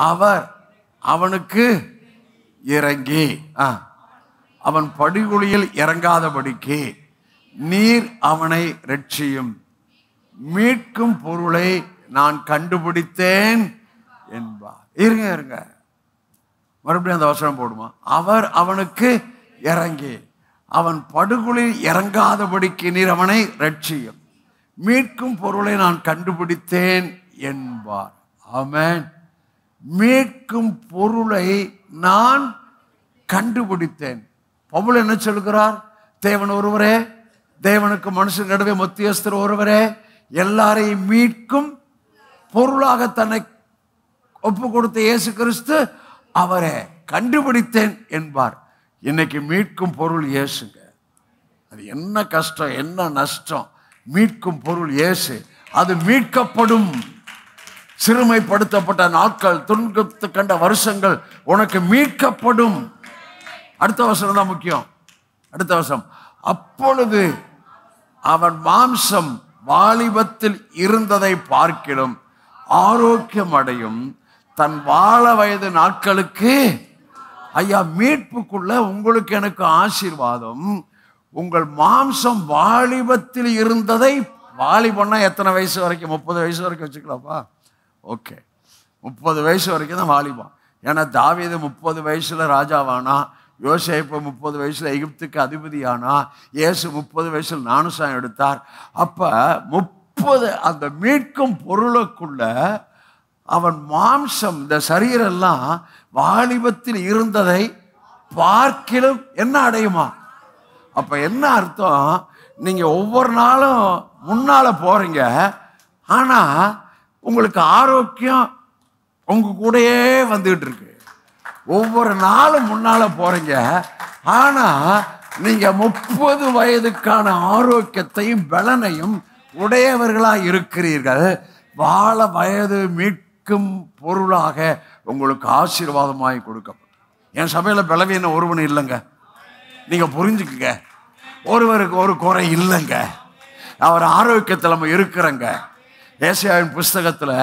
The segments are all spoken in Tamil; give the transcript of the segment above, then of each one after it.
அவர் அவனுக்கு இறங்கி அவன் படுகுழியில் இறங்காதபடிக்கு நீர் அவனை ரட்சியும். மீட்கும் பொருளை நான் கண்டுபிடித்தேன் என்பார். இருங்க மறுபடியும் அந்த வசனம் போடுமா? அவர் அவனுக்கு இறங்கி அவன் படுகுழியில் இறங்காதபடிக்கு நீர் அவனை ரட்சியும். மீட்கும் பொருளை நான் கண்டுபிடித்தேன் என்பார். ஆமென். மீட்கும் பொருளை நான் கண்டுபிடித்தேன். பவுல் என்ன சொல்கிறார்? தேவன் ஒருவரே, தேவனுக்கு மனுஷன் நடுவே மத்தியஸ்தர் ஒருவரே, எல்லாரையும் மீட்கும் பொருளாக தன்னை ஒப்பு கொடுத்த இயேசு கிறிஸ்து அவரே கண்டுபிடித்தேன் என்பார். இன்னைக்கு மீட்கும் பொருள் இயேசுங்க. அது என்ன கஷ்டம், என்ன நஷ்டம், மீட்கும் பொருள் இயேசு. அது மீட்கப்படும். சிறுமைப்படுத்தப்பட்ட நாட்கள், துன்பத்து கண்ட வருஷங்கள் உனக்கு மீட்கப்படும். அடுத்த வசனம் தான் முக்கியம். அடுத்த வசனம், அப்பொழுது அவன் மாம்சம் வாலிபத்தில் இருந்ததை பார்க்கிலும் ஆரோக்கியம் அடையும், தன் வாழ வயது நாட்களுக்கு. ஐயா, மீட்புக்குள்ள உங்களுக்கு எனக்கு ஆசீர்வாதம். உங்கள் மாம்சம் வாலிபத்தில் இருந்ததை, வாலிபம்னா எத்தனை வயசு வரைக்கும்? 30 வயசு வரைக்கும் வச்சுக்கலாப்பா. ஓகே, 30 வயசு வரைக்கும் தான் வாலிபம். ஏன்னா தாவீது 30 வயசுல ராஜாவானா, யோசேப்பு 30 வயசுல எகிப்துக்கு அதிபதியானா, இயேசு 30 வயசுல ஞானஸ்நானம் எடுத்தார். அப்ப 30 அந்த மீட்கும் பொருளுக்குள்ள அவன் மாம்சம், இந்த சரீரெல்லாம் வாலிபத்தில் இருந்ததை பார்க்கிலும் என்ன அடையுமா? அப்ப என்ன அர்த்தம்? நீங்க ஒவ்வொரு நாளும் முன்னால போறீங்க, ஆனா உங்களுக்கு ஆரோக்கியம் உங்க கூடயே வந்துகிட்டு இருக்கு. ஒவ்வொரு நாளும் முன்னால போறீங்க, ஆனா நீங்க 30 வயதுக்கான ஆரோக்கியத்தையும் பலனையும் உடையவர்களா இருக்கிறீர்கள். வாழ வயது மீட்கும் பொருளாக உங்களுக்கு ஆசீர்வாதமாய் கொடுக்கப்படும். என் சபையில பலவீனம் ஒருவன் இல்லைங்க, நீங்க புரிஞ்சுக்குங்க. ஒருவருக்கு ஒரு குறை இல்லைங்க, அவர் ஆரோக்கியத்தில் நம்ம இருக்கிறங்க. ஏசாயாவின் புஸ்தகத்துல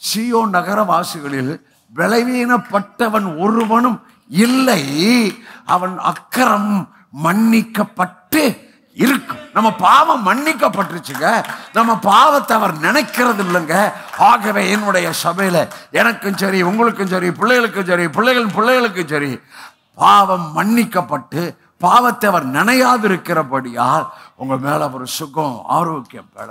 சீயோன் நகரவாசிகளில் பலவீனப்பட்டவன் ஒருவனும் இல்லை, அவன் அக்கிரம் மன்னிக்கப்பட்டு இருக்கும். நம்ம பாவம் மன்னிக்கப்பட்டுருச்சுங்க, நம்ம பாவத்தை அவர் நினைக்கிறது இல்லைங்க. ஆகவே என்னுடைய சபையில எனக்கும் சரி, உங்களுக்கும் சரி, பிள்ளைகளுக்கும் சரி, பிள்ளைகளுக்கும் சரி, பாவம் மன்னிக்கப்பட்டு பாவத்தை அவர் நினையாது இருக்கிறபடியால் உங்க மேல ஒரு சுகம், ஆரோக்கியம் பெற